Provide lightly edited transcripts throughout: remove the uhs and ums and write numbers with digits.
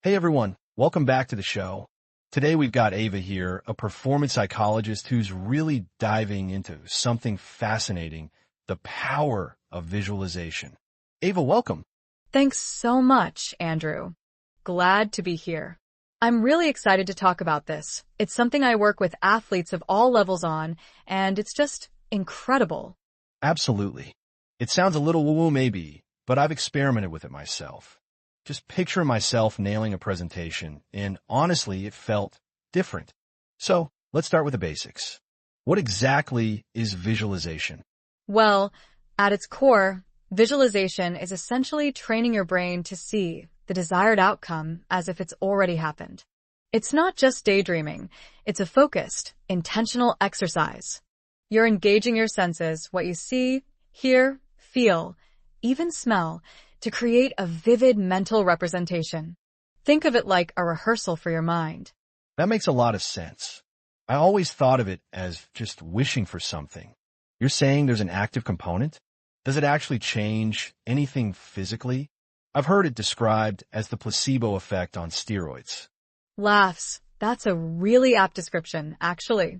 Hey everyone, welcome back to the show. Today we've got Ava here, a performance psychologist who's really diving into something fascinating, the power of visualization. Ava, welcome. Thanks so much, Andrew. Glad to be here. I'm really excited to talk about this. It's something I work with athletes of all levels on, and it's just incredible. Absolutely. It sounds a little woo-woo maybe, but I've experimented with it myself. Just picturing myself nailing a presentation, and honestly, it felt different. So let's start with the basics. What exactly is visualization? Well, at its core, visualization is essentially training your brain to see the desired outcome as if it's already happened. It's not just daydreaming. It's a focused, intentional exercise. You're engaging your senses, what you see, hear, feel, even smell, to create a vivid mental representation. Think of it like a rehearsal for your mind. That makes a lot of sense. I always thought of it as just wishing for something. You're saying there's an active component? Does it actually change anything physically? I've heard it described as the placebo effect on steroids. Laughs. That's a really apt description, actually.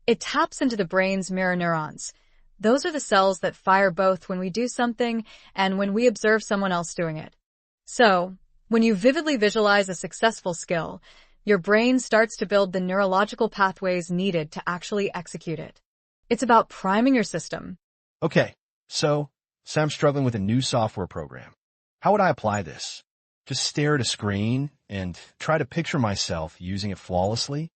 It taps into the brain's mirror neurons. Those are the cells that fire both when we do something and when we observe someone else doing it. So, when you vividly visualize a successful skill, your brain starts to build the neurological pathways needed to actually execute it. It's about priming your system. Okay, so say I'm struggling with a new software program. How would I apply this? Just stare at a screen and try to picture myself using it flawlessly?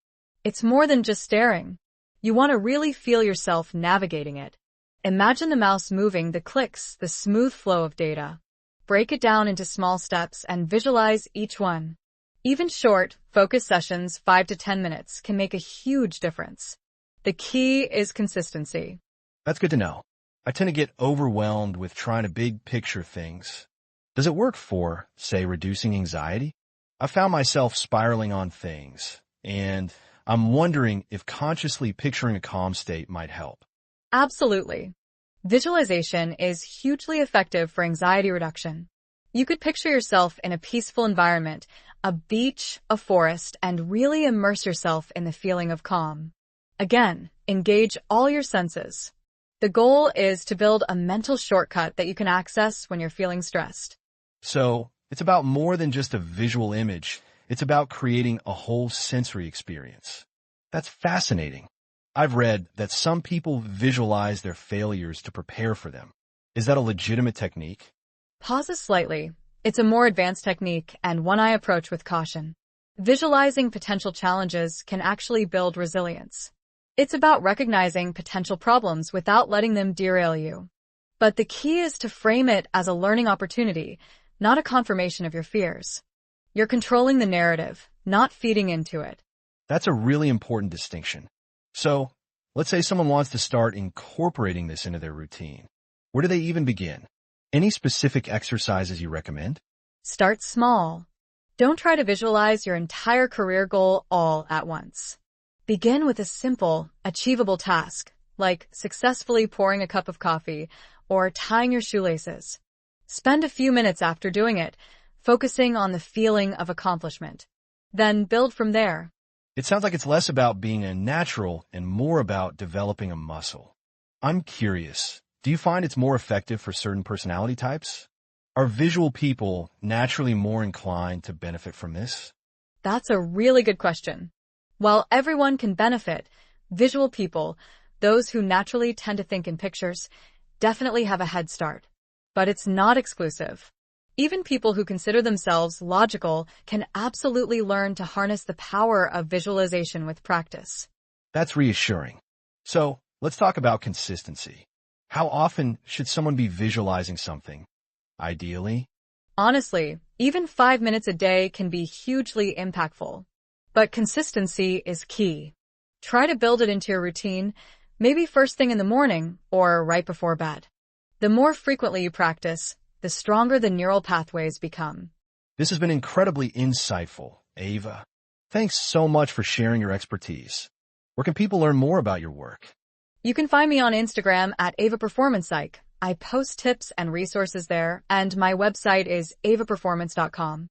It's more than just staring. You want to really feel yourself navigating it. Imagine the mouse moving, the clicks, the smooth flow of data. Break it down into small steps and visualize each one. Even short, focused sessions, 5 to 10 minutes, can make a huge difference. The key is consistency. That's good to know. I tend to get overwhelmed with trying to big picture things. Does it work for, say, reducing anxiety? I found myself spiraling on things, and I'm wondering if consciously picturing a calm state might help. Absolutely. Visualization is hugely effective for anxiety reduction. You could picture yourself in a peaceful environment, a beach, a forest, and really immerse yourself in the feeling of calm. Again, engage all your senses. The goal is to build a mental shortcut that you can access when you're feeling stressed. So, it's about more than just a visual image. It's about creating a whole sensory experience. That's fascinating. I've read that some people visualize their failures to prepare for them. Is that a legitimate technique? Pause slightly. It's a more advanced technique and one I approach with caution. Visualizing potential challenges can actually build resilience. It's about recognizing potential problems without letting them derail you. But the key is to frame it as a learning opportunity, not a confirmation of your fears. You're controlling the narrative, not feeding into it. That's a really important distinction. So, let's say someone wants to start incorporating this into their routine. Where do they even begin? Any specific exercises you recommend? Start small. Don't try to visualize your entire career goal all at once. Begin with a simple, achievable task, like successfully pouring a cup of coffee or tying your shoelaces. Spend a few minutes after doing it, focusing on the feeling of accomplishment. Then build from there. It sounds like it's less about being a natural and more about developing a muscle. I'm curious, do you find it's more effective for certain personality types? Are visual people naturally more inclined to benefit from this? That's a really good question. While everyone can benefit, visual people, those who naturally tend to think in pictures, definitely have a head start. But it's not exclusive. Even people who consider themselves logical can absolutely learn to harness the power of visualization with practice. That's reassuring. So, let's talk about consistency. How often should someone be visualizing something? Ideally? Honestly, even 5 minutes a day can be hugely impactful. But consistency is key. Try to build it into your routine, maybe first thing in the morning or right before bed. The more frequently you practice, the stronger the neural pathways become. This has been incredibly insightful, Ava. Thanks so much for sharing your expertise. Where can people learn more about your work? You can find me on Instagram at Ava Performance Psych. I post tips and resources there, and my website is avaperformance.com.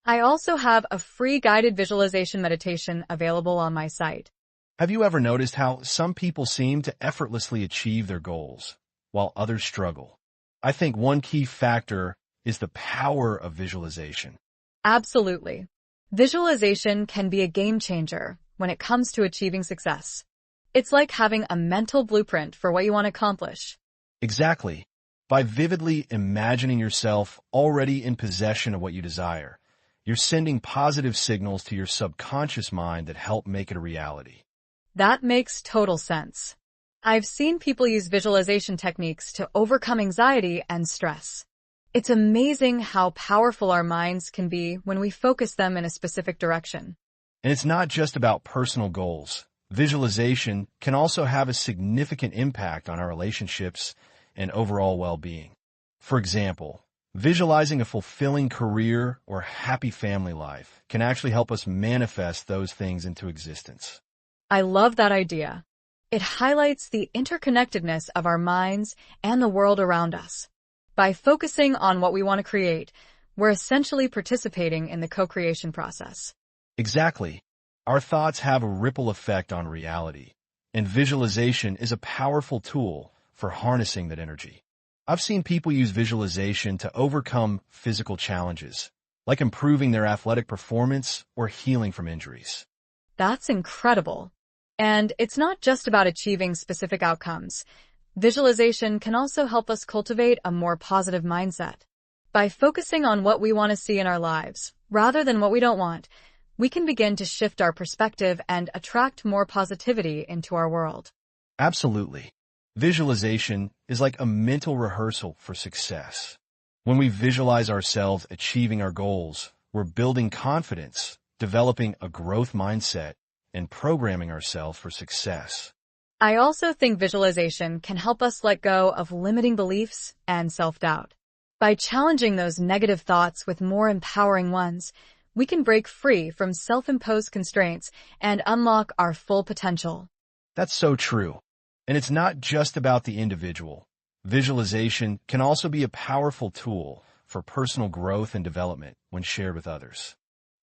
I also have a free guided visualization meditation available on my site. Have you ever noticed how some people seem to effortlessly achieve their goals, while others struggle? I think one key factor is the power of visualization. Absolutely. Visualization can be a game changer when it comes to achieving success. It's like having a mental blueprint for what you want to accomplish. Exactly. By vividly imagining yourself already in possession of what you desire, you're sending positive signals to your subconscious mind that help make it a reality. That makes total sense. I've seen people use visualization techniques to overcome anxiety and stress. It's amazing how powerful our minds can be when we focus them in a specific direction. And it's not just about personal goals. Visualization can also have a significant impact on our relationships and overall well-being. For example, visualizing a fulfilling career or happy family life can actually help us manifest those things into existence. I love that idea. It highlights the interconnectedness of our minds and the world around us. By focusing on what we want to create, we're essentially participating in the co-creation process. Exactly. Our thoughts have a ripple effect on reality, and visualization is a powerful tool for harnessing that energy. I've seen people use visualization to overcome physical challenges, like improving their athletic performance or healing from injuries. That's incredible. And it's not just about achieving specific outcomes. Visualization can also help us cultivate a more positive mindset. By focusing on what we want to see in our lives, rather than what we don't want, we can begin to shift our perspective and attract more positivity into our world. Absolutely. Visualization is like a mental rehearsal for success. When we visualize ourselves achieving our goals, we're building confidence, developing a growth mindset, and programming ourselves for success. I also think visualization can help us let go of limiting beliefs and self-doubt. By challenging those negative thoughts with more empowering ones, we can break free from self-imposed constraints and unlock our full potential. That's so true. And it's not just about the individual. Visualization can also be a powerful tool for personal growth and development when shared with others.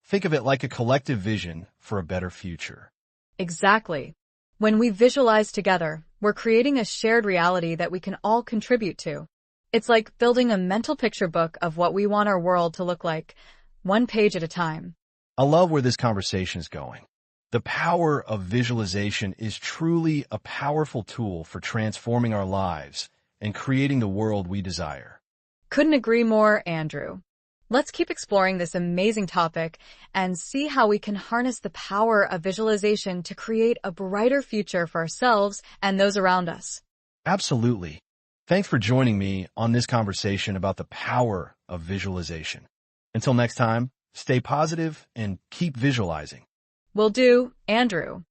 Think of it like a collective vision for a better future. Exactly. When we visualize together, we're creating a shared reality that we can all contribute to. It's like building a mental picture book of what we want our world to look like, one page at a time. I love where this conversation is going. The power of visualization is truly a powerful tool for transforming our lives and creating the world we desire. Couldn't agree more, Andrew. Let's keep exploring this amazing topic and see how we can harness the power of visualization to create a brighter future for ourselves and those around us. Absolutely. Thanks for joining me on this conversation about the power of visualization. Until next time, stay positive and keep visualizing. Will do, Andrew.